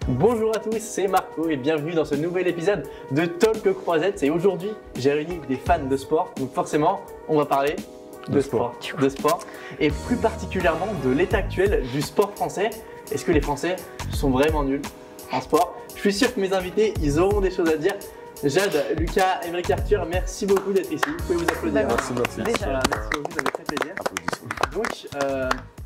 Bonjour à tous, c'est Marco et bienvenue dans ce nouvel épisode de Talk Croisette. Et aujourd'hui, j'ai réuni des fans de sport, donc forcément, on va parler de sport, et plus particulièrement de l'état actuel du sport français. Est-ce que les Français sont vraiment nuls en sport? Je suis sûr que mes invités, ils auront des choses à dire. Jade, Lucas, Émeric, Arthur, merci beaucoup d'être ici. Vous pouvez vous applaudir. Merci. Voilà, merci beaucoup, ça me fait plaisir. Donc,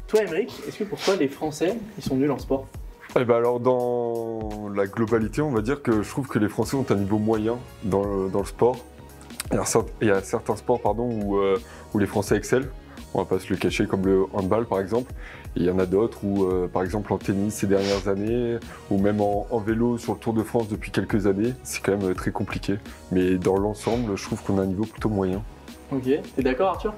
toi, Émeric, est-ce que pour toi, les Français, ils sont nuls en sport? Eh ben alors dans la globalité, on va dire que je trouve que les Français ont un niveau moyen dans le sport. Il y a certains sports où les Français excellent, on va pas se le cacher, comme le handball par exemple. Et il y en a d'autres où, par exemple en tennis ces dernières années, ou même en vélo sur le Tour de France depuis quelques années, c'est quand même très compliqué. Mais dans l'ensemble, je trouve qu'on a un niveau plutôt moyen. Ok, t'es d'accord Arthur?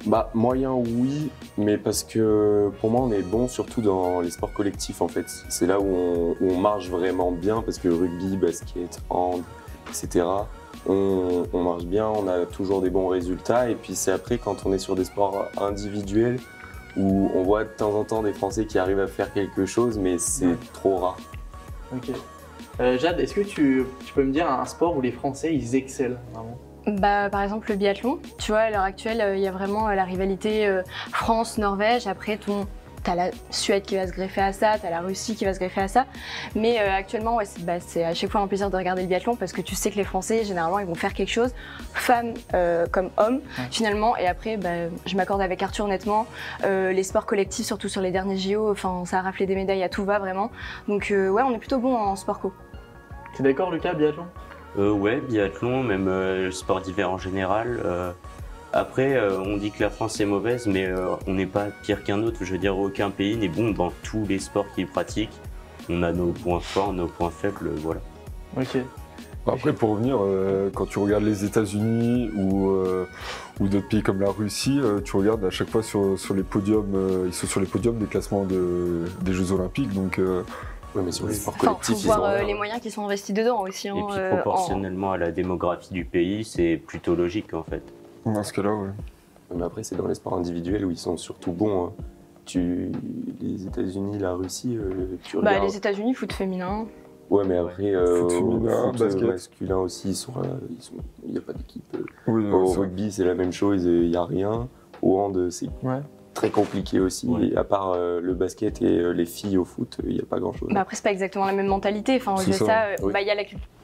Bah moyen oui, mais parce que pour moi on est bon surtout dans les sports collectifs en fait. C'est là où on marche vraiment bien parce que rugby, basket, hand, etc. On marche bien, on a toujours des bons résultats et puis c'est après quand on est sur des sports individuels où on voit de temps en temps des Français qui arrivent à faire quelque chose mais c'est trop rare. Ok. Jade, est-ce que tu peux me dire un sport où les Français ils excellent vraiment? Par exemple le biathlon, tu vois à l'heure actuelle il y a vraiment la rivalité France-Norvège, après t'as la Suède qui va se greffer à ça, t'as la Russie qui va se greffer à ça, mais actuellement ouais, c'est à chaque fois un plaisir de regarder le biathlon parce que tu sais que les Français généralement ils vont faire quelque chose, femmes comme hommes finalement, et après je m'accorde avec Arthur honnêtement, les sports collectifs surtout sur les derniers JO, ça a raflé des médailles à tout va vraiment, donc ouais on est plutôt bon en sport co. T'es d'accord Lucas, biathlon? Ouais, biathlon, même sport d'hiver en général. Après, on dit que la France est mauvaise, mais on n'est pas pire qu'un autre. Je veux dire, aucun pays n'est bon dans tous les sports qu'il pratique. On a nos points forts, nos points faibles, voilà. Ok. Après, pour revenir, quand tu regardes les États-Unis ou d'autres pays comme la Russie, tu regardes à chaque fois sur les podiums, ils sont sur les podiums des classements des Jeux Olympiques. Donc, ouais, mais sur les sports collectifs, faut voir les moyens qui sont investis dedans aussi. Et puis proportionnellement à la démographie du pays, c'est plutôt logique en fait. Dans ce cas-là, ouais. Mais après c'est dans les sports individuels où ils sont surtout bons. Les États-Unis, la Russie, tu regardes. Les États-Unis, foot féminin. Ouais, mais après, foot féminin, basket masculin aussi, il n'y a pas d'équipe. Oui, Au rugby, c'est la même chose, il n'y a rien. Au hand, c'est très compliqué aussi. Ouais. Et à part le basket et les filles au foot, il n'y a pas grand-chose. Après, c'est pas exactement la même mentalité. Aux C'est USA, ça. il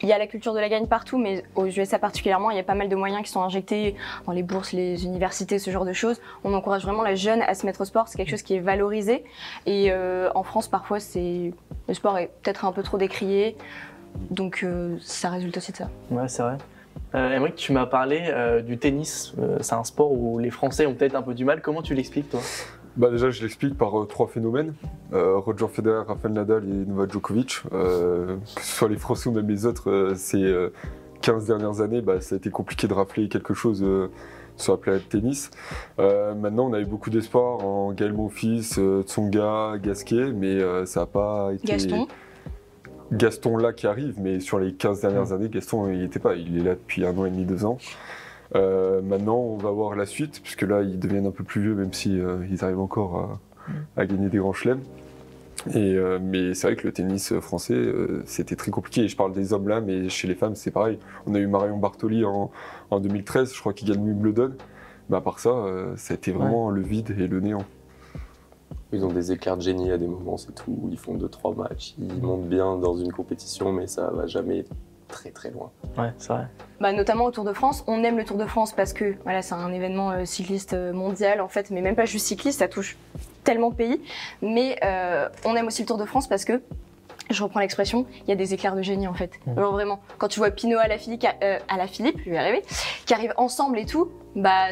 y a la culture de la gagne partout, mais aux USA particulièrement, il y a pas mal de moyens qui sont injectés dans les bourses, les universités, ce genre de choses. On encourage vraiment la jeune à se mettre au sport. C'est quelque chose qui est valorisé. Et en France, parfois, le sport est peut-être un peu trop décrié. Donc, ça résulte aussi de ça. Ouais, c'est vrai. Émeric, tu m'as parlé du tennis. C'est un sport où les Français ont peut-être un peu du mal. Comment tu l'expliques, toi? Déjà, je l'explique par trois phénomènes. Roger Federer, Rafael Nadal et Novak Djokovic. Que ce soit les Français ou même les autres, ces 15 dernières années, ça a été compliqué de rafler quelque chose sur la planète tennis. Maintenant, on a eu beaucoup d'espoir en Gaël Monfils, Tsonga, Gasquet, mais ça n'a pas été... Gaston là qui arrive, mais sur les 15 dernières années, Gaston il n'y était pas, il est là depuis 1 an et demi, 2 ans. Maintenant on va voir la suite, puisque là ils deviennent un peu plus vieux, même si ils arrivent encore à gagner des grands chelems. Mais c'est vrai que le tennis français c'était très compliqué, et je parle des hommes là, mais chez les femmes c'est pareil. On a eu Marion Bartoli en 2013, je crois qu'il gagne Wimbledon, mais à part ça, ça a été vraiment le vide et le néant. Ils ont des écarts de génie à des moments, c'est tout. Ils font 2-3 matchs, ils montent bien dans une compétition, mais ça va jamais très très loin. Ouais, c'est vrai. Notamment au Tour de France, on aime le Tour de France parce que voilà, c'est un événement cycliste mondial en fait, mais même pas juste cycliste, ça touche tellement de pays. Mais on aime aussi le Tour de France parce que, je reprends l'expression, il y a des éclairs de génie en fait. Alors vraiment, quand tu vois Pinot à la Philippe, je vais y arriver, qui arrivent ensemble et tout,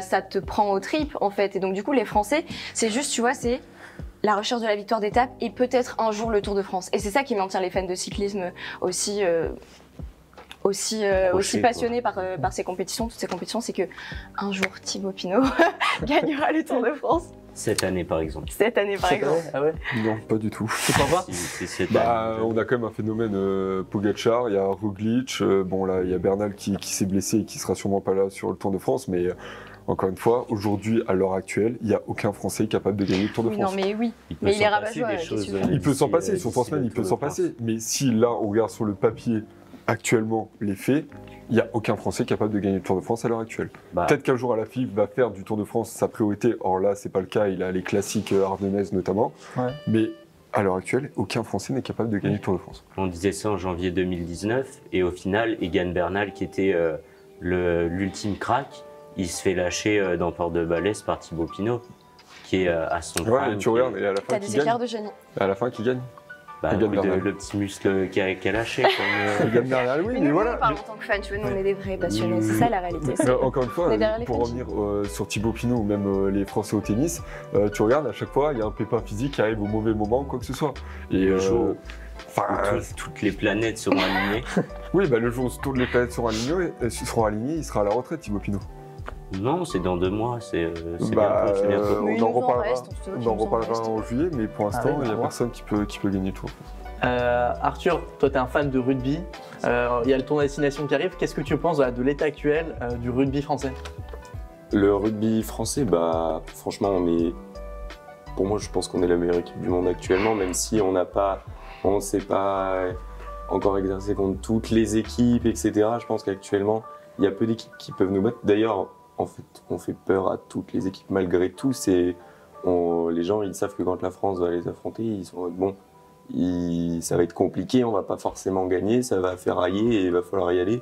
ça te prend aux tripes en fait. Et donc du coup, les Français, c'est juste, tu vois, c'est la recherche de la victoire d'étape et peut-être un jour le Tour de France. Et c'est ça qui maintient les fans de cyclisme aussi passionnés par ces compétitions, toutes ces compétitions, c'est que un jour Thibaut Pinot gagnera le Tour de France. Cette année par exemple. Cette année par exemple. Ah ouais? Non, pas du tout. Tu crois pas? C'est cette année. On a quand même un phénomène Pogacar, il y a Roglic, là il y a Bernal qui s'est blessé et qui sera sûrement pas là sur le Tour de France, mais Encore une fois, aujourd'hui, à l'heure actuelle, il n'y a aucun Français capable de gagner le Tour de Oui, France. non, mais oui. Il peut Mais il s'en est passer rabat-joie, des choses, qu'est-ce que tu veux Il peut s'en passer, sur 3 d'ici semaines, le il peut Tour de s'en France. passer. Mais si là, on regarde sur le papier actuellement les faits, il n'y a aucun Français capable de gagner le Tour de France à l'heure actuelle. Bah, Peut-être qu'un jour, Alaphilippe va faire du Tour de France sa priorité. Or là, c'est pas le cas. Il a les classiques ardennaises notamment. Ouais. Mais à l'heure actuelle, aucun Français n'est capable de gagner le Tour de France. on disait ça en janvier 2019 et au final, Egan Bernal, qui était l'ultime crack, il se fait lâcher dans Port de Balès par Thibaut Pinot, qui est à son Ouais, prime, et tu regardes, et à la fin, T'as qui des gagne écarts de génie. À la fin, qui gagne Bah, Egan oui, Bernal. le petit muscle qui a lâché. Comme, Egan Bernal, oui, Mais mais nous, voilà. on parle en tant que fan, tu vois, nous, on est des vrais passionnés. C'est ça la réalité. Mais encore une fois, On est derrière les pour Frenchies. revenir sur Thibaut Pinot ou même les Français au tennis, tu regardes à chaque fois, il y a un pépin physique qui arrive au mauvais moment, quoi que ce soit. Et Le jour enfin, toutes les planètes seront alignées. oui, bah, le jour où toutes les planètes seront alignées, il sera à la retraite, Thibaut Pinot. Non, c'est dans 2 mois, c'est Bah, bientôt, c'est bientôt. Mais on il en nous en reparlera, reste, on se dit on qu'il en nous en reparlera reste. en juillet, mais pour l'instant, oui, il n'y a bah, personne qui peut gagner le tour. Arthur, toi tu es un fan de rugby, il y a le tournoi destination qui arrive, qu'est-ce que tu penses de l'état actuel du rugby français? Le rugby français, bah franchement, pour moi, je pense qu'on est la meilleure équipe du monde actuellement, même si on ne s'est pas encore exercé contre toutes les équipes, etc. Je pense qu'actuellement, il y a peu d'équipes qui peuvent nous battre. D'ailleurs, en fait, on fait peur à toutes les équipes malgré tout. Les gens, ils savent que quand la France va les affronter, ils sont bon. Ça va être compliqué, on va pas forcément gagner, ça va faire railler et il va falloir y aller.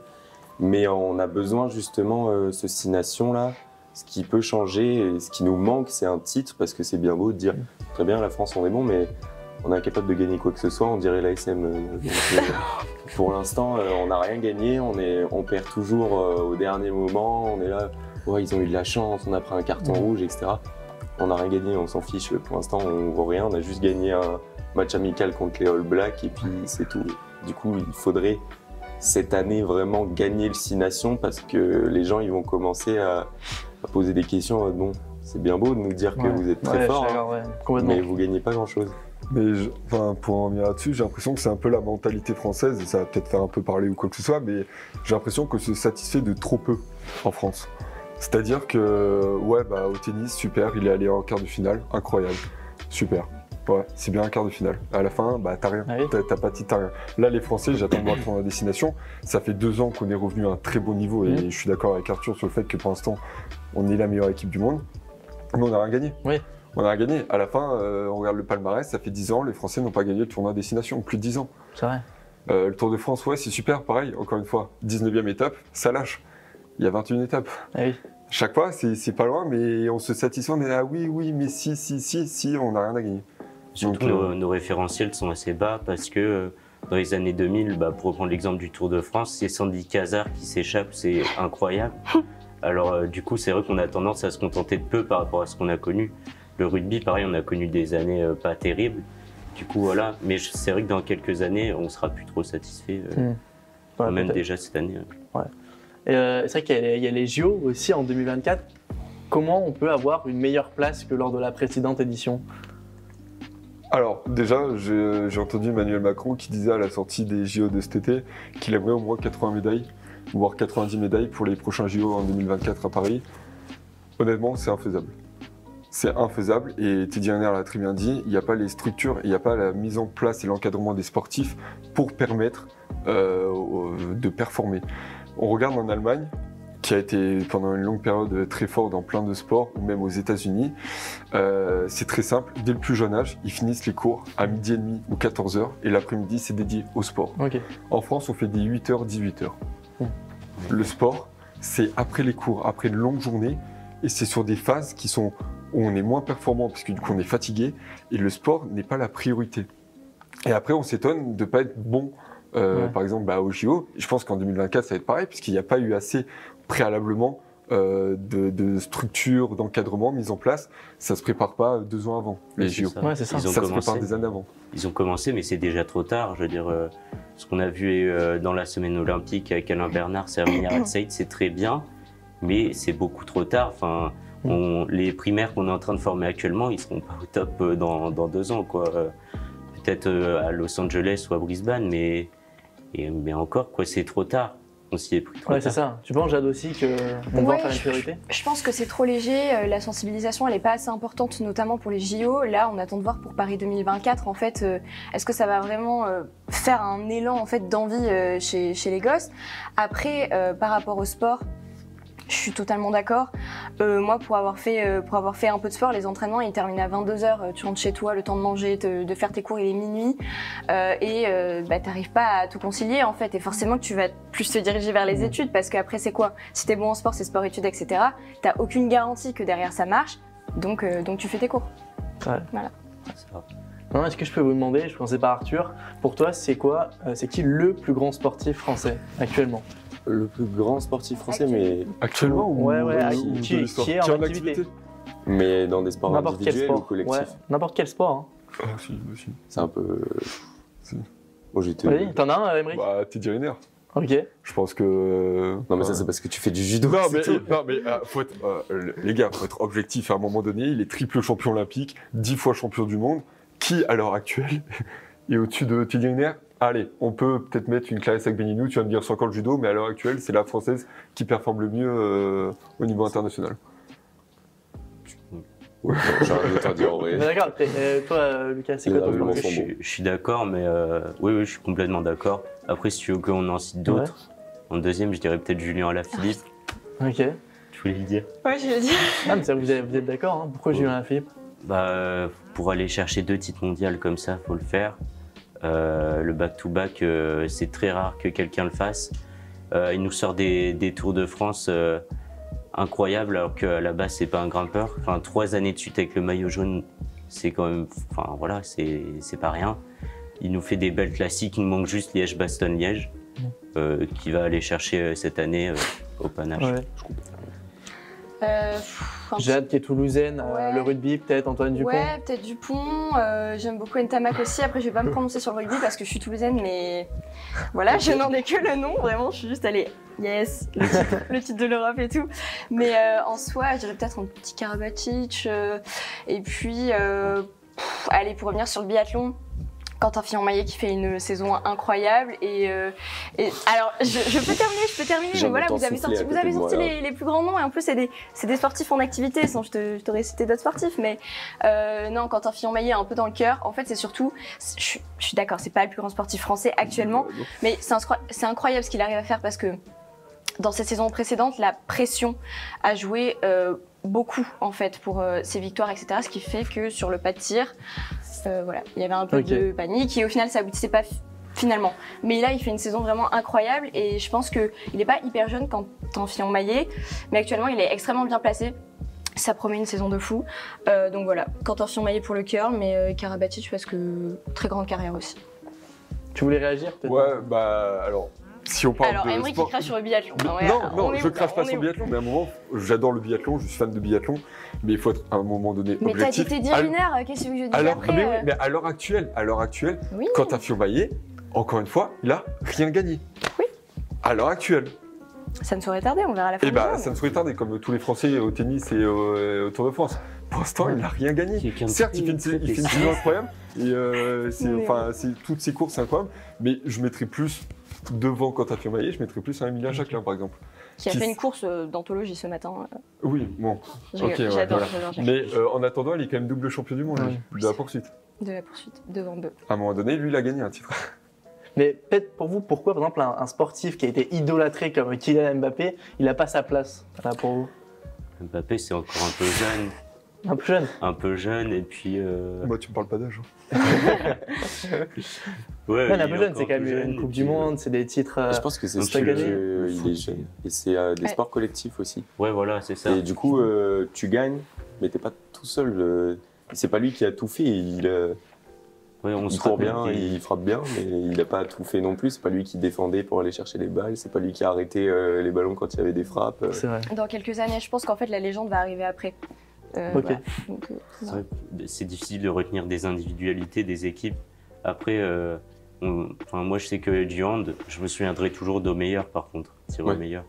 Mais on a besoin justement ce 6 nations là. Ce qui peut changer et ce qui nous manque, c'est un titre parce que c'est bien beau de dire très bien la France on est bon, mais on est incapable de gagner quoi que ce soit. On dirait l'ASM. Pour l'instant, on n'a rien gagné, on perd toujours au dernier moment. On est là, ouais, ils ont eu de la chance, on a pris un carton rouge, etc. On n'a rien gagné, on s'en fiche. Pour l'instant, on voit rien. On a juste gagné un match amical contre les All Blacks et puis c'est tout. Du coup, il faudrait cette année vraiment gagner le 6 nations parce que les gens ils vont commencer à poser des questions. Bon, c'est bien beau de nous dire que vous êtes très fort, Complètement. mais vous gagnez pas grand-chose. Mais pour en venir là-dessus, j'ai l'impression que c'est un peu la mentalité française, et ça va peut-être faire un peu parler ou quoi que ce soit, mais j'ai l'impression que se satisfait de trop peu en France. C'est-à-dire que, ouais, bah, au tennis, super, il est allé en quart de finale, incroyable, super. Ouais, c'est bien un quart de finale. À la fin, bah, t'as rien. Ah oui. T'as pas t'as rien. Là, les Français, j'attends de voir ton destination. Ça fait 2 ans qu'on est revenu à un très bon niveau, et je suis d'accord avec Arthur sur le fait que pour l'instant, on est la meilleure équipe du monde, mais on n'a rien gagné. Oui. On a gagné. À la fin, on regarde le palmarès, ça fait 10 ans, les Français n'ont pas gagné le tournoi destination, plus de 10 ans. C'est vrai. Le Tour de France, ouais, c'est super, pareil, encore une fois, 19e étape, ça lâche. Il y a 21 étapes. Ah oui. Chaque fois, c'est pas loin, mais on se satisfait, on est là, oui, mais si, on n'a rien à gagner. Surtout Donc, nos référentiels sont assez bas parce que dans les années 2000, bah, pour reprendre l'exemple du Tour de France, c'est Sandy Cazard qui s'échappe, c'est incroyable. Alors du coup, c'est vrai qu'on a tendance à se contenter de peu par rapport à ce qu'on a connu. Le rugby, pareil, on a connu des années pas terribles. Du coup, voilà. Mais c'est vrai que dans quelques années, on sera plus trop satisfait. Ouais, même peut-être. déjà cette année. Et, c'est vrai qu'il y a les JO aussi en 2024. Comment on peut avoir une meilleure place que lors de la précédente édition? Alors, déjà, j'ai entendu Emmanuel Macron qui disait à la sortie des JO de cet été qu'il aimerait au moins 80 médailles, voire 90 médailles pour les prochains JO en 2024 à Paris. Honnêtement, c'est infaisable. C'est infaisable et Teddy Riner l'a très bien dit, il n'y a pas les structures, il n'y a pas la mise en place et l'encadrement des sportifs pour permettre de performer. On regarde en Allemagne, qui a été pendant une longue période très fort dans plein de sports, ou même aux États-Unis. C'est très simple, dès le plus jeune âge, ils finissent les cours à 12h30 ou 14h et l'après-midi c'est dédié au sport. Ok. En France, on fait des 8h, 18h. Le sport, c'est après les cours, après une longue journée, et c'est sur des phases qui sont où on est moins performant parce que du coup on est fatigué, et le sport n'est pas la priorité. Et après, on s'étonne de ne pas être bon, par exemple, au JO. Je pense qu'en 2024, ça va être pareil, puisqu'il n'y a pas eu assez préalablement de structures, d'encadrement mises en place. Ça ne se prépare pas 2 ans avant, les Oui, c'est JO. ça. Ouais, c'est ça. Ils ont Ça se prépare commencé. des années avant. Ils ont commencé, mais c'est déjà trop tard. Je veux dire, ce qu'on a vu dans la semaine olympique avec Alain Bernard, Serena Saïd, c'est très bien, mais c'est beaucoup trop tard. Enfin, les primaires qu'on est en train de former actuellement, ils seront pas au top dans 2 ans, quoi. Peut-être à Los Angeles ou à Brisbane, mais encore, quoi, c'est trop tard. on s'y est pris trop Ouais, c'est tard. ça. Tu penses, Jade, aussi, qu'on doit Ouais, faire une priorité? Je pense que c'est trop léger, la sensibilisation elle n'est pas assez importante, notamment pour les JO. Là, on attend de voir pour Paris 2024, en fait, est-ce que ça va vraiment faire un élan en fait, d'envie chez les gosses. Après, par rapport au sport, je suis totalement d'accord. Moi, pour avoir fait un peu de sport, les entraînements, ils terminent à 22h. Tu rentres chez toi, le temps de manger, de faire tes cours, il est minuit. T'arrives pas à tout concilier, en fait. Et forcément que tu vas plus te diriger vers les études, parce qu'après, c'est quoi? Si t'es bon en sport, c'est sport-études, etc. T'as aucune garantie que derrière ça marche. Donc tu fais tes cours. Ouais. Voilà. Ça. Non, est-ce que je peux vous demander, je commençais par Arthur, pour toi, c'est qui le plus grand sportif français actuellement? Le plus grand sportif français, mais, Actuellement ou Ouais, ou qui de l'histoire? est en activité. mais dans des sports N'importe quel individuels ou sport. Ouais, collectifs. n'importe quel sport. Hein. Ah, si, si. C'est un peu. Si. Bon, j'étais. Vas-y, t'en as un, Émeric? Bah, Teddy Riner. Ok. Je pense que. Non, mais ça, c'est parce que tu fais du judo. Non, c'est mais, tout. faut être, les gars, faut être objectif. À un moment donné, il est triple champion olympique, 10 fois champion du monde. Qui, à l'heure actuelle, est au-dessus de Teddy Riner? Allez, on peut peut-être mettre une Clarisse Agbenienou, tu vas me dire c'est encore le judo, mais à l'heure actuelle, c'est la française qui performe le mieux au niveau international. Ouais, j'ai rien d'autre à dire, en Mais vrai. d'accord, toi, Lucas, c'est quoi ton Les sport? arguments sont bons. Je suis d'accord, mais oui, je suis complètement d'accord. Après, si tu veux qu'on en cite d'autres, en deuxième, je dirais peut-être Julien Alaphilippe. Ok. Je voulais le dire. Ouais, je veux dire. Ah, mais ça, vous êtes d'accord, hein? Pourquoi Julien Alaphilippe? Pour aller chercher 2 titres mondiaux comme ça, faut le faire. Le back-to-back, c'est très rare que quelqu'un le fasse. Il nous sort des Tours de France incroyables, alors qu'à la base, c'est pas un grimpeur. Enfin, 3 années de suite avec le maillot jaune, c'est quand même. Enfin, voilà, c'est pas rien. Il nous fait des belles classiques, il nous manque juste Liège-Bastogne-Liège, qui va aller chercher cette année au panache. Ouais. Un Jade qui est toulousaine, Ouais. le rugby, peut-être Antoine Dupont. Ouais, peut-être Dupont. J'aime beaucoup Ntamak aussi. Après, je vais pas me prononcer sur le rugby parce que je suis toulousaine, mais voilà, je n'en ai que le nom. Vraiment, je suis juste allée, yes, le titre de l'Europe et tout. Mais en soi, je dirais peut-être un petit Karabatic. Et puis, allez, pour revenir sur le biathlon. Quentin Fillon-Maillet qui fait une saison incroyable et alors je peux terminer mais voilà, vous avez sorti les plus grands noms et en plus c'est des sportifs en activité, sinon je t'aurais cité d'autres sportifs, mais non, Quentin Fillon-Maillet est un peu dans le cœur. En fait, c'est surtout, je suis d'accord, c'est pas le plus grand sportif français actuellement, mais c'est incroyable ce qu'il arrive à faire parce que dans ces saisons précédentes, la pression a joué beaucoup en fait pour ses victoires, etc. Ce qui fait que sur le pas de tir, voilà, il y avait un peu de panique et au final ça aboutissait pas finalement. Mais là il fait une saison vraiment incroyable et je pense qu'il n'est pas hyper jeune Quentin Fillon-Maillet, mais actuellement il est extrêmement bien placé. Ça promet une saison de fou. Donc voilà, Quentin Fillon-Maillet pour le cœur, mais Karabatic parce que très grande carrière aussi. Tu voulais réagir peut-être? Ouais, bah alors. Si on parle Alors, de Émeric sport... qui crache sur le biathlon. Non, je crache pas sur le biathlon, mais à un moment, j'adore le biathlon, je suis fan de biathlon, mais il faut être à un moment donné mais objectif. Mais t'as dit Teddy Riner, qu'est-ce que je dis après mais, oui, mais à l'heure actuelle, oui. Quentin Fillon-Maillet, encore une fois, il a rien gagné. Oui. À l'heure actuelle. Ça ne saurait tarder, on verra à la fin. Et bah, ça ne saurait tarder, comme tous les Français au tennis et au Tour de France. Pour l'instant, il n'a rien gagné. Certes, il fait une saison incroyable, et toutes ses courses, c'est incroyable, mais je mettrais plus devant Quentin Fillon-Maillet, je mettrais plus un Emilia Jacquelin, par exemple. Qui a fait une course d'anthologie ce matin. Oui, bon. J'adore. Mais en attendant, il est quand même double champion du monde, de la poursuite. De la poursuite, devant Beu. À un moment donné, lui, il a gagné un titre. Mais peut-être pour vous, pourquoi par exemple un sportif qui a été idolâtré comme Kylian Mbappé, il n'a pas sa place là, pour vous? Mbappé, c'est encore un peu jeune. Un peu jeune. Un peu jeune, et puis. Moi, tu me parles pas d'âge. Ouais, un peu jeune, c'est quand même une Coupe du Monde, c'est des titres. Je pense que c'est un sûr peu gagné. qu'il est jeune. Et c'est des sports collectifs aussi. Ouais, voilà, c'est ça. Et du coup, tu gagnes, mais t'es pas tout seul. C'est pas lui qui a tout fait. Ouais, Il court bien, il frappe bien, mais il n'a pas tout fait non plus. C'est pas lui qui défendait pour aller chercher les balles. C'est pas lui qui a arrêté les ballons quand il y avait des frappes. C'est vrai. Dans quelques années, je pense qu'en fait la légende va arriver après. Ok. Voilà. Donc, c'est difficile de retenir des individualités, des équipes. Après, moi je sais que du hand, je me souviendrai toujours d'au meilleur par contre, tireur meilleur.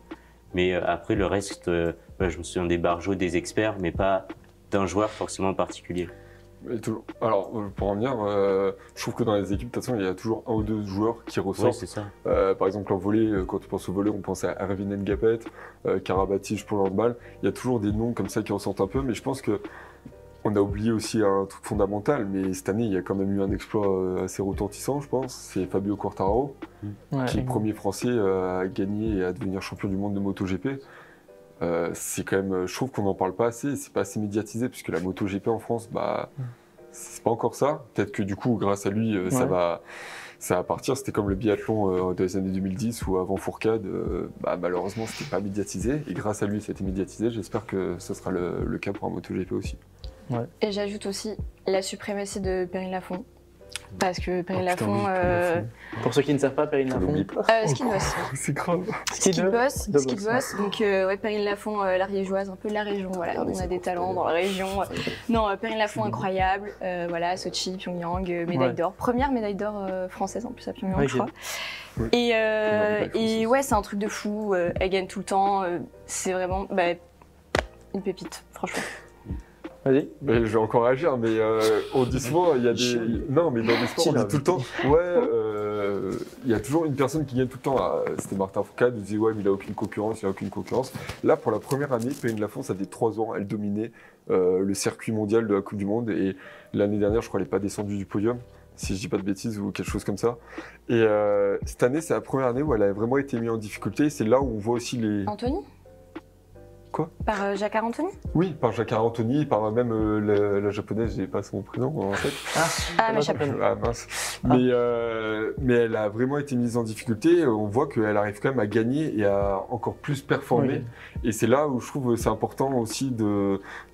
Mais après le reste, je me souviens des barjots, des experts, mais pas d'un joueur forcément particulier. Et toujours. Alors, pour en venir, je trouve que dans les équipes, de toute façon, il y a toujours un ou deux joueurs qui Oui, ressortent. c'est ça. Par exemple, en volley, quand tu penses au volley, on pense à Erwin Ngapet, Karabatic pour le handball. Il y a toujours des noms comme ça qui ressortent un peu, mais je pense que on a oublié aussi un truc fondamental. Mais cette année, il y a quand même eu un exploit assez retentissant, je pense. C'est Fabio Quartararo, qui est le premier Français à gagner et à devenir champion du monde de MotoGP. C'est quand même, je trouve qu'on n'en parle pas assez, c'est pas assez médiatisé, puisque la MotoGP en France, c'est pas encore ça. Peut-être que du coup, grâce à lui, ça va partir. C'était comme le biathlon des années 2010, où avant Fourcade, malheureusement, c'était pas médiatisé. Et grâce à lui, ça a été médiatisé. J'espère que ce sera le cas pour un MotoGP aussi. Ouais. Et j'ajoute aussi la suprématie de Perrine Lafont. Parce que Perrine putain, Lafont. oui, Perrine Lafont. Pour ceux qui ne savent pas, Perrine Lafont. Ski de boss. C'est grave. Ski de boss. de Ski de boss. Donc, Perrine Lafont, la Liégeoise, un peu de la région. Voilà, Ah, mais on a c'est des pour talents ça. dans la région. Non, Perrine Lafont, incroyable. Voilà, Sochi, Pyongyang, médaille d'or. Première médaille d'or française en plus à Pyongyang, je crois. Oui. Et ouais, c'est un truc de fou. Elle gagne tout le temps. C'est vraiment une pépite, franchement. Vas-y. Mais je vais encore réagir, mais on dit souvent, il y a des. Non, mais dans les sports, on dit tout le temps, il y a toujours une personne qui gagne tout le temps. C'était Martin Fourcade, il disait, ouais, mais il a aucune concurrence, Là, pour la première année, Perrine Lafont, ça fait 3 ans, elle dominait le circuit mondial de la Coupe du Monde. Et l'année dernière, je crois, elle n'est pas descendue du podium, si je dis pas de bêtises ou quelque chose comme ça. Et cette année, c'est la première année où elle a vraiment été mise en difficulté. C'est là où on voit aussi les. Anthony? Quoi? Par Jacques Anthony? Oui, par Jacques Anthony, par même la japonaise, j'ai pas son prénom en fait. Ah, mais chapeau. Ah mince. Mais elle a vraiment été mise en difficulté. On voit qu'elle arrive quand même à gagner et à encore plus performer. Oui. Et c'est là où je trouve que c'est important aussi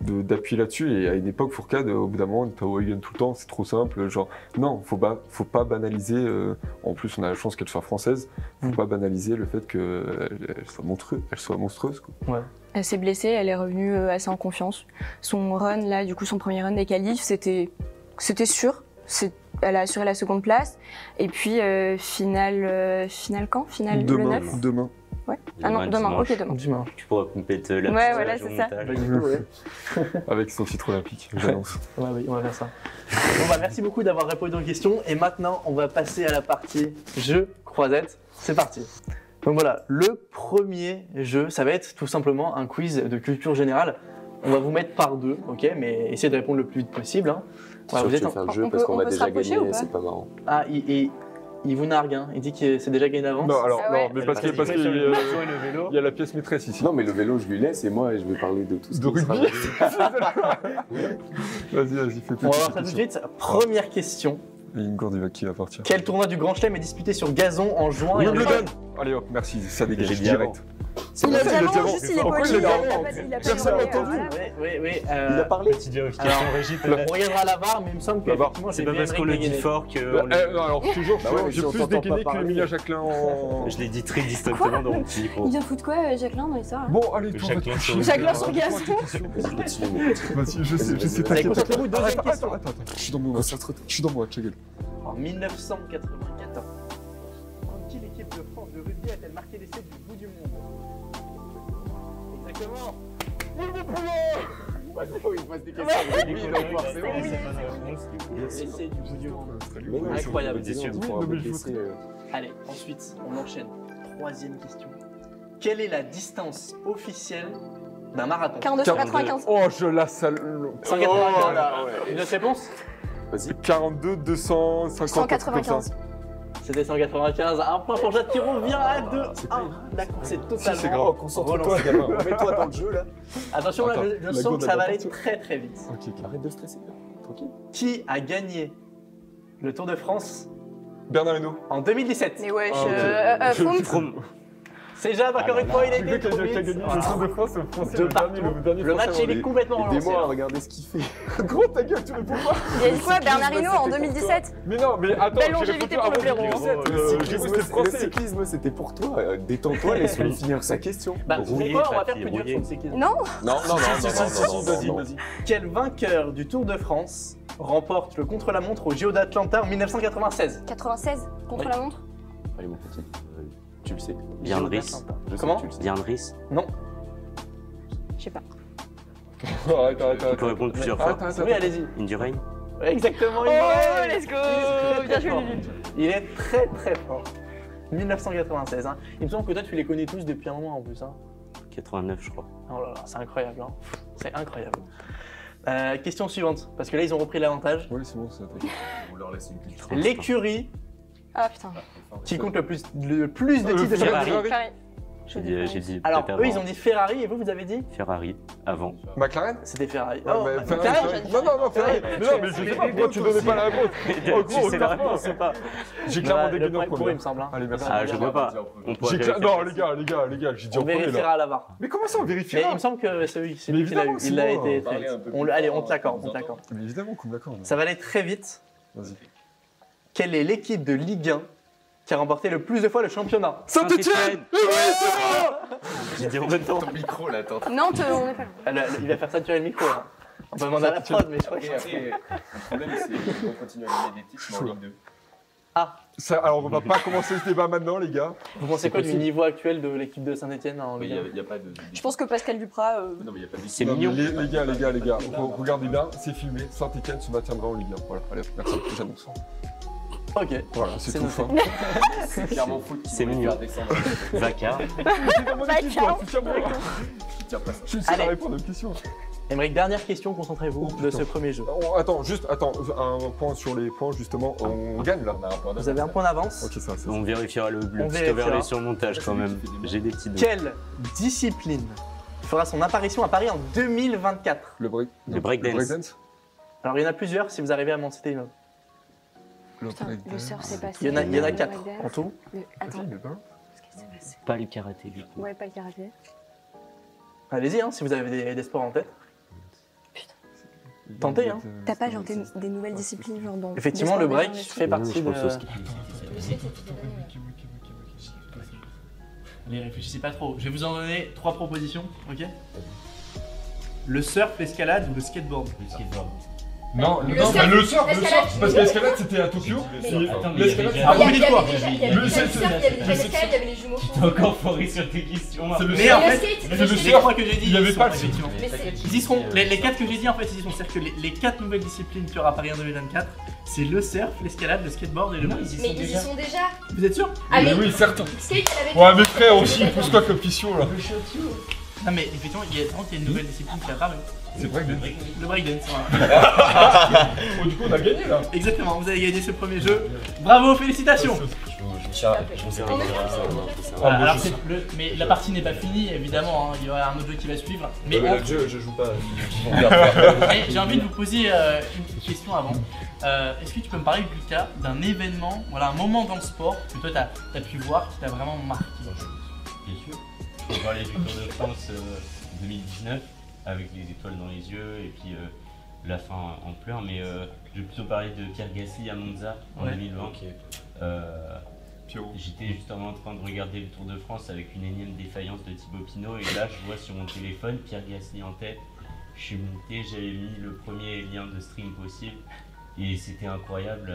d'appuyer là-dessus. Et à une époque, Fourcade, au bout d'un moment, elle gagne tout le temps, c'est trop simple. Genre, non, faut pas banaliser. En plus, on a la chance qu'elle soit française. Faut pas banaliser le fait qu'elle soit monstrueuse. Quoi. Ouais. Elle s'est blessée, elle est revenue assez en confiance. Son run, là, du coup, son premier run des qualifs, c'était sûr. Elle a assuré la seconde place. Et puis, finale quand? Finale le 9? Demain. Ouais. Ah non, demain. Ok, demain. Dimanche. Tu pourras compléter la Ouais, petite voilà, page au c'est ça. montage. Avec son titre olympique, j'annonce. Ouais, oui, on va faire ça. Bon, merci beaucoup d'avoir répondu aux questions. Et maintenant, on va passer à la partie jeu croisette. C'est parti. Donc voilà, le premier jeu, ça va être tout simplement un quiz de culture générale. On va vous mettre par deux, ok, mais essayez de répondre le plus vite possible. Hein. Voilà, Sûr que tu veux faire le jeu parce qu'on va peut se déjà rapprocher gagner, ou pas c'est pas marrant. Ah, il vous nargue, hein. Il dit que c'est déjà gagné d'avance. Non, alors, Ah ouais. non, mais parce qu'il Parce qu'il fait sur le vélo. y a la pièce maîtresse ici. Non, mais le vélo, je lui laisse et moi, je vais parler de tout ce De qui sera rugby. vélo. Vas-y, fais On va voir ça tout de suite. Première question. Il y a une gourde qui va partir. Quel tournoi du Grand Chelem est disputé sur gazon en juin et en Wimbledon. juillet? Allez hop, merci, ça dégage J'ai dit direct. Il a ça, dit il a dit avant, avant. juste il est Pourquoi poli. il a dit avant Il a pas Personne dit, l'a entendu. voilà. Oui. Il a parlé. Petite vérification Alors, régie on peut-être. regardera la barre, mais il me semble que La barre. effectivement, C'est j'ai pas bien parce qu'on le dit dégainé. fort que. Non, alors toujours, Bah ouais, mais j'ai si on plus t'entend dégainé pas que parler. Emilia Jacquelin en. Je l'ai dit très distinctement dans mon petit micro. Il vient de foutre quoi, Jacqueline, dans l'histoire? Bon, allez, toi, Jacquelin va te sur coucher. Jacquelin sur gazon. Vas-y, continue. mais- Vas-y, je sais, Vas-y, t'inquiète. concentrez-vous, deuxième question. Attends, je suis dans mon match. Je suis dans mon match, ta gueule. En 1994, contre qui l'équipe de France de rugby a-t-elle marqué l'essai du bout du monde? Exactement. Bah non, il passe des questions. Oui, il va voir, c'est bon. L'essai du bout du monde. Mais non, Incroyable. c'est sûr, Oui, faut non, mais avoir je laissé, Allez, ensuite, on enchaîne. Troisième question. Quelle est la distance officielle d'un marathon? 42,95. Oh, je la salle. 195. Oh là, ouais. Une autre réponse? Vas-y. 42, 250. 195. C'était 195. Un point pour Jade qui revient à 2. La course est Si, c'est totalement grave. Concentre-toi, gamin. Remets-toi dans le jeu, là. Attention, là, Attends, je la sens gourde, que ça elle va va aller partir. très très vite. Ok, Arrête de stresser, là. Tranquille. Qui a gagné le Tour de France Bernard Hinault. en 2017? Mais wesh, Ah, ok. Foum. C'est Jade, encore une fois, il a été trop vite. gagné le Tour de France, le français, De le dernier, partout. le dernier Le match, français. il est complètement relancé. Aidez-moi à là. regarder ce qu'il fait. Gros, ta gueule, tu réponds pas. Il a dit quoi, Bernard Hinault en 2017? Mais non, mais attends, Belle j'ai longévité répondu pour le avant blaireau. 2017. J'ai posté le Le français. cyclisme, c'était pour toi. Détends-toi, laisse-le finir sa question. Bah, vous savez quoi, on va faire plus dur sur le cyclisme. Non? Non, Vas-y, vas-y. Quel vainqueur du Tour de France remporte le contre-la-montre au JO d'Atlanta en 1996? 96 contre Oui. la montre? Allez, mon petit, tu le sais. Björn JO Ries. d'Atlanta. Je sais Comment que tu le sais. Björn Ries. Je sais pas. Arrête. Tu peux répondre plusieurs fois. Attends. Oui, allez-y. Indurain. Ouais, exactement, Oh, let's go. Bien joué, Lulu. Il est très très fort. 1996. Hein. Il me semble que toi, tu les connais tous depuis un moment en plus. Hein. 89, je crois. Oh là là, c'est incroyable. Hein. C'est incroyable. Question suivante, parce que là, ils ont repris l'avantage. Oui, c'est bon, ça attaque. On leur laisse une petite. L'écurie Ah putain. qui compte le plus de titres de Ferrari. Ferrari. Ferrari. J'ai dit Alors, peut-être eux, avant. ils ont dit Ferrari et vous avez dit Ferrari avant. McLaren C'était Ferrari. Ouais, Oh, mais McLaren, Ferrari, j'ai dit non, non, Ferrari. Ferrari. Mais non, mais je sais pas pourquoi tu donnais pas la réponse. Oh, gros, C'est la réponse, c'est pas. J'ai clairement Le dégainé point en est pour eux, premier. il me semble. Hein. Allez, merci. Ah, je vois pas. On pourra J'ai vérifier. Non, les gars, j'ai dit On en premier vérifiera là. à la VAR. Mais comment ça, on Mais vérifiera il me semble que c'est lui qui Mais l'a évidemment eu. que c'est Il l'a moi. été Parlez très un vite. peu plus Allez, fort, on te l'accorde, on on te l'accorde. Mais évidemment qu'on est d'accord. Ça va aller très vite. Vas-y. Quelle est l'équipe de Ligue 1 qui a remporté le plus de fois le championnat? Saint-Etienne. J'ai dit en même temps. Ton micro là, attends. Nantes, on est pas loin. Il va faire saturer le micro. Hein. On peut demander à la prod, mais je crois que Le problème, c'est qu'on continue à gagner des titres, mais en Ligue 2. Ça, alors, on va pas commencer ce débat maintenant, les gars. Vous pensez quoi du niveau actuel de l'équipe de Saint-Etienne en Ligue 1? Il n'y a pas de. Je pense que Pascal Duprat. Non, mais il n'y a pas de. C'est Non, mais mignon. Les gars, regardez bien, c'est filmé. Saint-Etienne se maintiendra en Ligue 1. Voilà, allez, merci, j'annonce. Ok. Voilà, c'est C'est tout. noté. Fin. C'est clairement foot qui C'est va les mignon. faire descendre. Vaca. C'est pas mon équipe, quoi, soutiens-moi. Tiens, pas ça. Je sais Allez. la réponse à une question. Émeric, dernière question, concentrez-vous Oh, de putain. ce premier jeu. Attends, un point sur les points, justement. On gagne là. On a un point Vous avez un point d'avance. Ok, ça, c'est On vérifiera le On petit vérifiera. overlay sur le montage quand même. J'ai des petits doutes. Quelle discipline fera son apparition à Paris en 2024? le break. Le breakdance. Alors il y en a plusieurs si vous arrivez à m'en citer une autre. Putain, le surf s'est passé. Il y en a le 4 breakdance. en tout. Attends, Le bain. qu'est-ce qui s'est passé? Pas le karaté du coup. Ouais, pas le karaté. Allez-y hein, si vous avez des sports en tête. Tentez, hein. T'as pas genre des nouvelles disciplines genre dans. Effectivement, des le sports break déjà, des fait trucs. partie Je de... pense au ski. Allez, réfléchissez pas trop. Je vais vous en donner 3 propositions, ok? Le surf, l'escalade ou le skateboard? Le skateboard. Non, Le surf, parce que l'escalade c'était à Tokyo. Attends, mais L'escalade, il y Ah, avait vous Il y dites quoi? avait déjà il y avait Le- déjà le c'est- surf, il y avait déjà le- l'escalade, il y avait les jumeaux. T'as encore foiré sur tes questions. C'est le Mais en Le fait, skate, c'est le le skate. les surf. 3 que j'ai dit, Il y avait ils pas sont, le- effectivement. Mais c'est- Ils y seront, les 4 que j'ai dit en fait, ils y sont. C'est-à-dire que les 4 nouvelles disciplines qu'il y aura à Paris en 2024, c'est le surf, l'escalade, le skateboard et le break. Mais ils y sont déjà. Vous êtes sûr? Ah, Mais mais oui, certes. skate, elle avait. Ouais, mes frères aussi, pousse-toi comme pission là. Non mais effectivement, il y a une nouvelle discipline qui est apparue. C'est vrai que. Le breakdance, voilà. Du coup, on a gagné là. Exactement, vous avez gagné ce premier jeu. Bravo, félicitations! Voilà, alors mais la partie n'est pas finie, évidemment, hein, il y aura un autre jeu qui va suivre. Mais, Le jeu, je joue pas. mais j'ai envie de vous poser une question avant. Est-ce que tu peux me parler, Lucas, d'un événement, voilà, un moment dans le sport que toi t'as pu voir qui t'a vraiment marqué? Bien sûr. On va parler du Tour de France 2019 avec les étoiles dans les yeux et puis la fin en pleurs. Mais je vais plutôt parler de Pierre Gasly à Monza en Ouais. 2020. Pierrot. J'étais justement en train de regarder le Tour de France avec une énième défaillance de Thibaut Pinot et là je vois sur mon téléphone Pierre Gasly en tête. Je suis monté, j'avais mis le premier lien de stream possible et c'était incroyable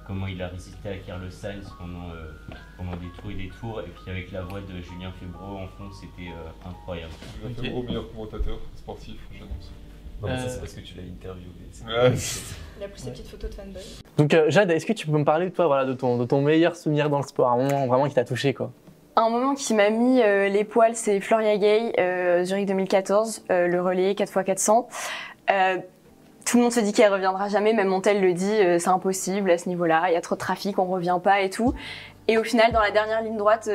comment il a résisté à Carlos Sainz pendant des tours et des tours et puis avec la voix de Julien Febvre en fond c'était incroyable. Je vais faire au meilleur commentateur sportif, j'annonce. Non, mais ça, c'est parce que tu l'as interviewé. Ouais. Il a pris ses petites photos de fanboy. Donc Jade, est-ce que tu peux me parler toi, voilà, de ton meilleur souvenir dans le sport, un moment vraiment qui t'a touché quoi? Un moment qui m'a mis les poils, c'est Floria Gay, Zurich 2014, le relais 4x400. Tout le monde se dit qu'elle reviendra jamais, même Montel le dit, c'est impossible à ce niveau-là, il y a trop de trafic, on revient pas et tout. Et au final, dans la dernière ligne droite,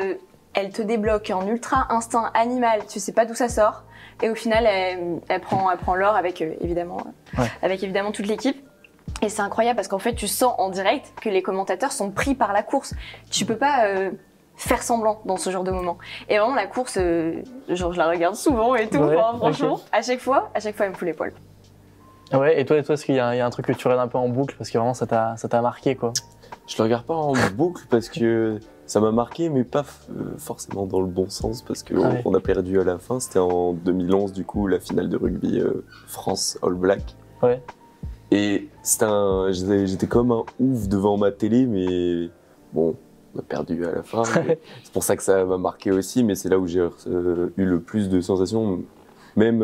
elle te débloque en ultra instinct animal, tu sais pas d'où ça sort. Et au final, elle prend l'or avec évidemment toute l'équipe. Et c'est incroyable parce qu'en fait, tu sens en direct que les commentateurs sont pris par la course. Tu peux pas faire semblant dans ce genre de moment. Et vraiment, la course, genre, je la regarde souvent et tout. Ouais, Enfin, franchement, ok. à chaque fois, elle me fout les poils. Ouais, et toi, est-ce qu'il y a un truc que tu regardes un peu en boucle parce que vraiment ça t'a marqué quoi? Je le regarde pas en boucle parce que ça m'a marqué, mais pas forcément dans le bon sens parce qu'on Ah ouais. on a perdu à la fin. C'était en 2011, du coup, la finale de rugby France All Black. Ouais. Et j'étais comme un ouf devant ma télé, mais bon, on a perdu à la fin. C'est pour ça que ça m'a marqué aussi, mais c'est là où j'ai eu le plus de sensations. Même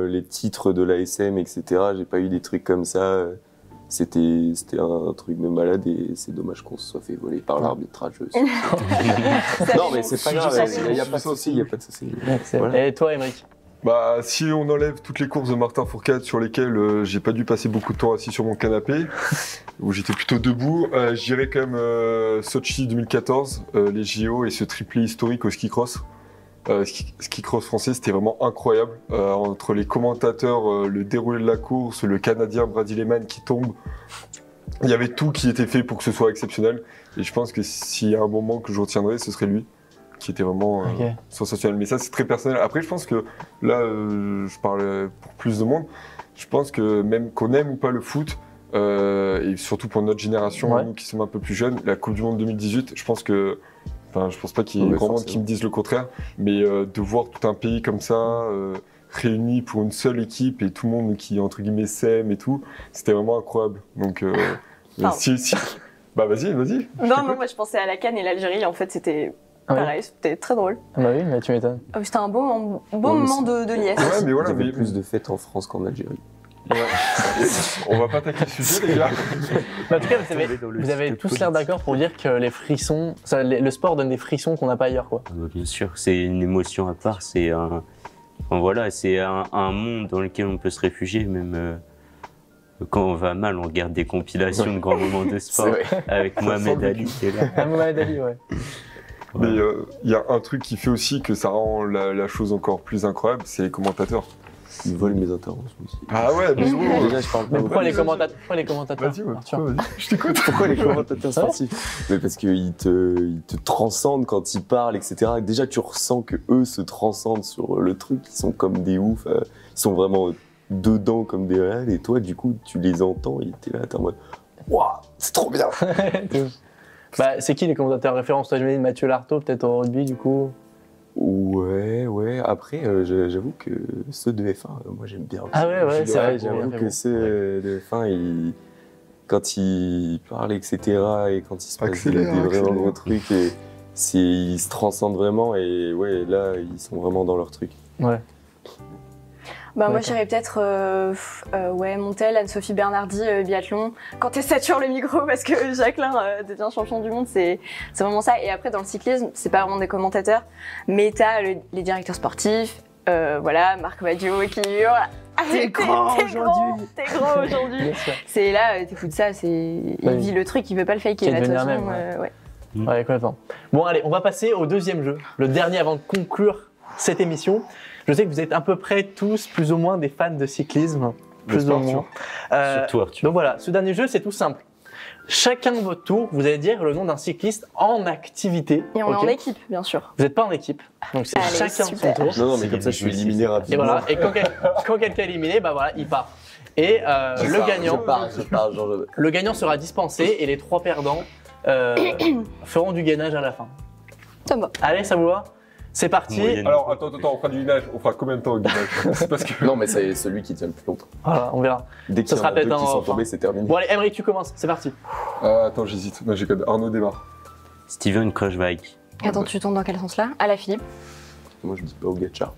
les titres de l'ASM, etc., j'ai pas eu des trucs comme ça. c'était un truc de malade et c'est dommage qu'on se soit fait voler par l'arbitrage. Non, mais c'est pas grave, il n'y a pas de souci, il n'y a pas de souci. Voilà. Et toi, Émeric? Bah, si on enlève toutes les courses de Martin Fourcade sur lesquelles j'ai pas dû passer beaucoup de temps assis sur mon canapé, où j'étais plutôt debout, je dirais quand même Sochi 2014, les JO et ce triplé historique au ski cross. Ski cross français, c'était vraiment incroyable. Entre les commentateurs, le déroulé de la course, le Canadien Brady Lehman qui tombe, il y avait tout qui était fait pour que ce soit exceptionnel. Et je pense que s'il y a un moment que je retiendrai, ce serait lui, qui était vraiment sensationnel. Mais ça, c'est très personnel. Après, je pense que là, je parle pour plus de monde. Je pense que même qu'on aime ou pas le foot, et surtout pour notre génération, nous qui sommes un peu plus jeunes, la Coupe du Monde 2018, je pense que. Enfin, je pense pas qu'il y ait grand monde qui me dise le contraire, mais de voir tout un pays comme ça, réuni pour une seule équipe et tout le monde qui, entre guillemets, s'aime et tout, c'était vraiment incroyable. Donc, bah vas-y. Non, moi je pensais à la CAN et l'Algérie, en fait c'était pareil, c'était très drôle. Ah bah oui, mais tu m'étonnes. C'était un beau moment de liesse. Ouais, mais voilà, il y avait plus de fêtes en France qu'en Algérie. On va pas attaquer le sujet, les gars. Mais en tout cas, vous avez tous l'air d'accord pour dire que les frissons, le sport donne des frissons qu'on n'a pas ailleurs, quoi. Bien sûr, c'est une émotion à part, c'est un monde dans lequel on peut se réfugier, même quand on va mal, on regarde des compilations de grands moments de sport avec Mohamed Ali qui est là. Ah, Mohamed Ali, ouais. Mais il y a un truc qui fait aussi que ça rend la chose encore plus incroyable, c'est les commentateurs. Ils volent mes interventions aussi. Ah ouais, mais déjà je parle pas. Mais pourquoi les commentateurs? Vas-y, je t'écoute. Pourquoi les commentateurs sportifs? Mais parce qu'ils te transcendent quand ils parlent, etc. Déjà tu ressens que eux se transcendent sur le truc, ils sont comme des oufs, ils sont vraiment dedans comme des réels, et toi du coup tu les entends et t'es là, t'es en mode waouh, c'est trop bien. Bah, c'est qui les commentateurs références? Toi, j'imagine Mathieu Lartaud, peut-être au rugby, du coup. Ouais. Après, j'avoue que ceux de F1, moi j'aime bien. Ah ouais, c'est vrai. J'avoue que ceux de F1, quand ils parlent, etc., et quand ils se passent des vraiment gros trucs, ils se transcendent vraiment, et ouais, là, ils sont vraiment dans leur truc. Ouais. Bah moi j'irais peut-être Montel, Anne-Sophie Bernardi, biathlon. Quand elle sature le micro parce que Jacqueline devient champion du monde, c'est vraiment ça. Et après dans le cyclisme, c'est pas vraiment des commentateurs, mais t'as les directeurs sportifs, Marc Madio qui hurle. T'es grand aujourd'hui. C'est là, t'écoutes ça, il vit le truc, il veut pas le faker. Là, de toute façon, ouais, complètement. Bon allez, on va passer au deuxième jeu, le dernier avant de conclure cette émission. Je sais que vous êtes à peu près tous plus ou moins des fans de cyclisme, plus ou moins. Surtout Arthur. Donc voilà, ce dernier jeu c'est tout simple. Chacun de votre tour, vous allez dire le nom d'un cycliste en activité. Et on est en équipe, bien sûr. Vous n'êtes pas en équipe, donc c'est chacun son tour. Non, mais comme ça je suis éliminé rapidement. Et voilà, et quand quelqu'un est éliminé, bah voilà, il part. Et le gagnant sera dispensé et les 3 perdants feront du gainage à la fin. Ça va. Allez, ça vous va? C'est parti. Alors, attends, on fera du guinage. On fera combien de temps au guinage? C'est parce que... Non, mais c'est celui qui tient le plus longtemps. Voilà, on verra. Dès qu'il y en a deux qui sont tombés, c'est terminé. Bon allez, Émeric, tu commences, c'est parti. Attends, j'hésite. Non, j'ai code. Arnaud démarre. Steven Kruijswijk. Attends, tu tournes dans quel sens là? À la Philippe. Moi, je dis pas au Gatchar.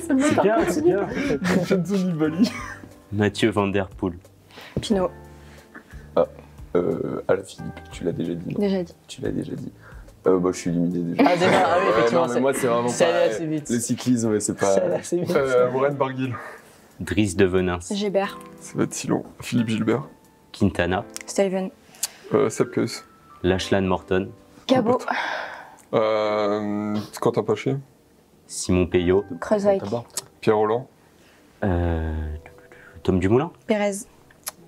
C'est bien. Vincenzo Nibali. Mathieu Van Der Poel. Pinot. À la Philippe, tu l'as déjà dit. Non. Déjà dit. Tu l'as déjà dit. Je suis limité déjà. Ah, déjà, oui, effectivement. Non, mais moi, c'est vraiment c'est pas. allé assez vite. Le cyclisme, c'est pas. C'est allé assez vite. Warren Barguil. Dries de Venins. Gébert. Ça va être si long. Philippe Gilbert. Quintana. Steven. Sepp Kuss. Lachlan Morton. Cabot. Quentin Paché. Simon Peyo. Kruijswijk. Pierre Roland. Tom Dumoulin. Pérez.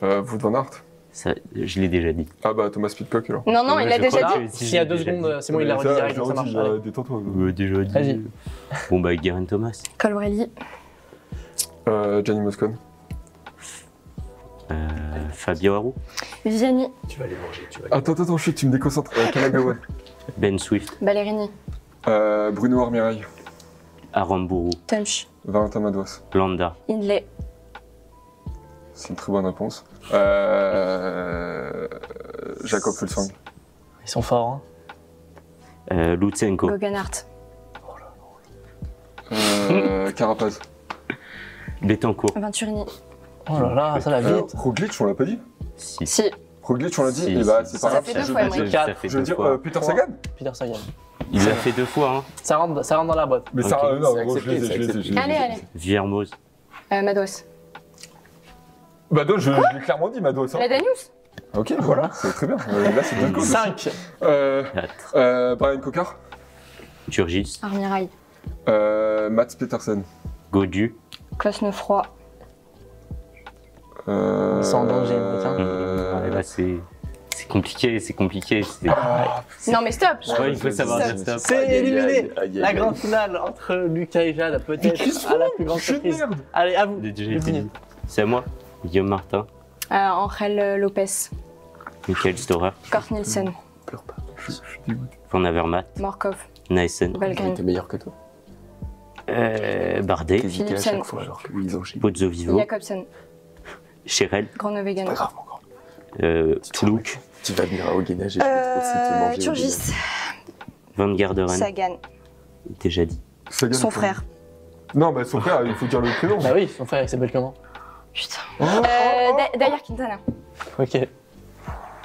Wout van Aert. Ça, je l'ai déjà dit. Ah bah Thomas Pitcock alors. Non, il l'a déjà dit. S'il y a 2 secondes, c'est bon, il l'a redit direct, donc ça marche. Allez. Détends-toi. Déjà dit. Vas-y. Bon bah Guerin Thomas. Colbrelli. Gianni Moscon. Fabio Aru. Vianney. Attends, chut, tu me déconcentres. Kalagawa. Ben Swift. Ballerini. Bruno Armirail. Aramburu. Tunch. Valentin Madouas. Landa. Hindley. C'est une très bonne réponse. Jacob Fulsang. Ils sont forts. Lutsenko. Gogan Hart. Carapaz. Betancourt. Venturini. Oh là là, ça va vite. Roglic, on l'a pas dit? Si. Roglic, on l'a dit? Si, Et bah, si, c'est ça pas grave. fait deux Je fois, veux moi. dire- Ça fait Je veux deux dire, fois. Peter Sagan? Peter Sagan. Il l'a fait 2 fois, hein. Ça rentre dans la boîte. Mais ça, Ok. non, C'est gros, je accepté, les ai, c'est je les ai, accepté. je les ai. Allez, allez. Viermoz. Mados. Bah, non, je l'ai clairement dit, Mados. Hein. La Danius. Ok, voilà, c'est très bien. Là, c'est deux causes. 5. 4. Brian Cocard, Turgis. Armirail. Mats Petersen. Godu. Cosnefroy. Ils sont en danger, tiens. Ouais, là, c'est compliqué, c'est compliqué. Non, mais stop. Ouais, il faut savoir dire stop. C'est éliminé. La grande finale entre Lucas et Jade, peut-être à la plus grande surprise. merde. Allez, à vous. Déjà Le été dîner. dit. C'est à moi. Guillaume Martin. Angel Lopez. Michael Storer. Kurt Nielsen. Pleure pas. Je suis dégoûté. Van Avermaet. Morkov. Naesen. Valgren. T'es meilleur que toi. Bardet. T'hésitais à Philipsen. chaque fois alors que lui, ils enchaînent. Pozzo Vivo. Jacobsen. Cherel. Groenewegen. Pas grave encore. Toulouk. Tu vas venir au gainage et je vais trop te manger. au Turgis. Van Garderen. Sagan. Déjà dit. Sagan, Son quand même. frère. Non, bah, son frère, il faut dire le prénom. Bah oui, son frère il s'appelle comment? Putain. Oh, Dyer Quintana. Ok.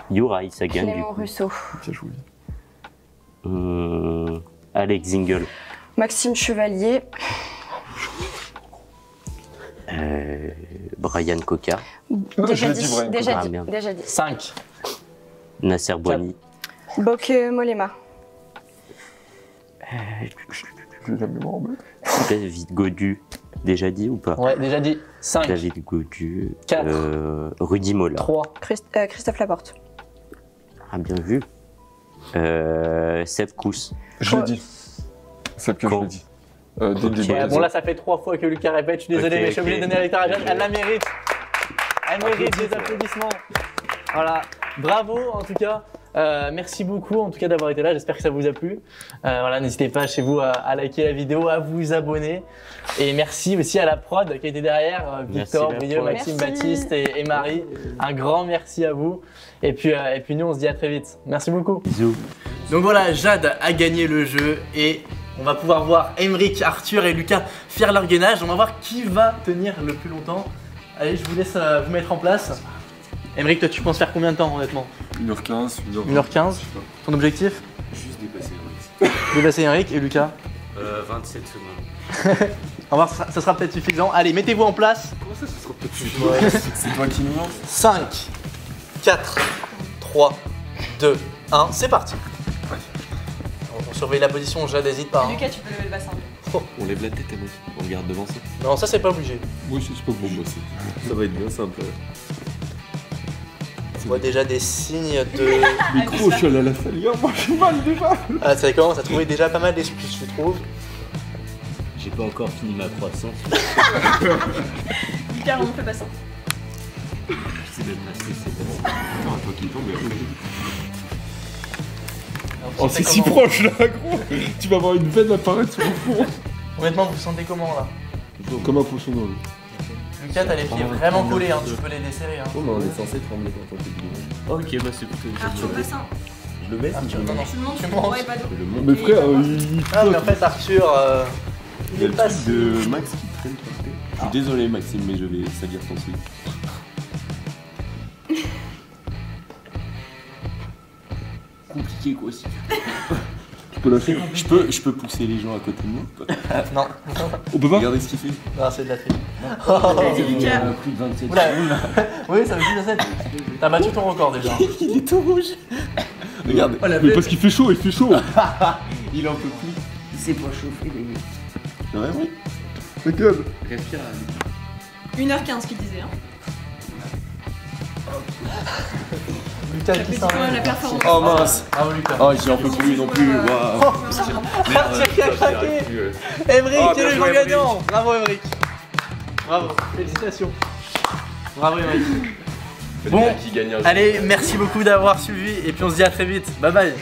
Youraï Sagan. Du Clément coup. Russo. Bien joué. Alex Zingel. Maxime Chevalier. Brian Coca. Déjà l'ai dit. dit, Brian Déjà Cocard. dit. Ah, merde. Déjà dit. 5. Nasser Boigny. Bok Molema. J'ai la mémoire en bête. David Godu. Déjà dit ou pas? Ouais, déjà dit. 5. David Godu. 4. Rudy Mola. 3. Christophe Laporte. Ah, bien vu. Seb Kous. Je l'ai dit. C'est que je Quand l'ai dit. Dès le début. Ok. Ouais, bon là ça fait 3 fois que Lucas répète, je suis désolé Ok, mais je suis obligé de ok. donner la victoire à Jade, elle la mérite. Elle mérite des applaudissements. Voilà, bravo en tout cas. Merci beaucoup en tout cas d'avoir été là, j'espère que ça vous a plu. Voilà, n'hésitez pas chez vous à liker la vidéo, à vous abonner. Et merci aussi à la prod qui était derrière, Victor, Merci, la Brieux, prod. Maxime, Merci. Baptiste et Marie. Un grand merci à vous. Et puis nous on se dit à très vite. Merci beaucoup. Bisous. Donc voilà, Jade a gagné le jeu et on va pouvoir voir Aymeric, Arthur et Lucas faire leur gainage. On va voir qui va tenir le plus longtemps. Allez, je vous laisse vous mettre en place. Aymeric, toi tu penses faire combien de temps honnêtement? 1h15, 1h15. Ton objectif? Juste dépasser Alex. Dépasser Aymeric et Lucas. 27 secondes. On va voir, ça sera peut-être suffisant. Allez, mettez-vous en place. Comment ça, ce sera peut-être suffisant? C'est toi qui nous lance? 5, 4, 3, 2, 1, c'est parti. On surveille la position, Jade n'hésite pas. Hein. Lucas, tu peux lever le bassin. On lève la tête, mec. On regarde devant ça. Non, ça c'est pas obligé. Moi, je sais pas pour moi, ça va être bien simple. On voit déjà des signes de... Micro, je suis allé à la salle hier, moi j'ai mal déjà. Ah, ça commence à trouver déjà pas mal d'esprit, je trouve. J'ai pas encore fini ma croissance. Lucas, on fait le bassin. C'est même pas ce que c'est. Toi qui tombe, Oh, c'est si proche là, gros. Tu vas avoir une veine apparaître sur le fond. Honnêtement, vous vous sentez comment là? Comme un poisson dans l'eau. Lucas, t'as les pieds vraiment collés, hein. Tu peux les desserrer. Hein. Oh, mais on est censé trembler quand on fait du gainage. Ok, bah c'est plutôt Arthur, bassin. Je le baisse ou je Arthur, le non, non. monte? Tu le montes, Tu tu montes. Ouais, pas d'eau. Je le monte. Mes frères, il Ah, mais en fait, Arthur, Il y a le truc de Max qui traîne par terre. Je suis désolé, Maxime, mais je vais salir ton slip. Compliqué quoi aussi. Tu peux lâcher. Je peux pousser les gens à côté de moi ou pas? Non, On peut pas? Regardez ce qu'il fait. non, c'est de la triche. Lucas. plus de 27 Oula. Oui, ça veut dire ça. T'as battu ton record déjà. Il est tout rouge. Regarde. Mais parce qu'il fait chaud, il fait chaud. Il en peut plus. Il s'est pas chauffé, les gars. Ouais, oui. Regarde. Respire. 1h15 qu'il disait. Hein. Lucas qui Petit s'en quand même la performance. Oh mince. Bravo Lucas. Oh, j'en peux plus non plus. Waouh. Arthur qui a craqué. Aymeric Oh, qui est bien le joué, grand Aymeric. gagnant. Bravo Aymeric. Bravo, félicitations. Bravo Aymeric. Bon, Qui gagne un jeu. allez, merci beaucoup d'avoir suivi et puis on se dit à très vite. Bye bye.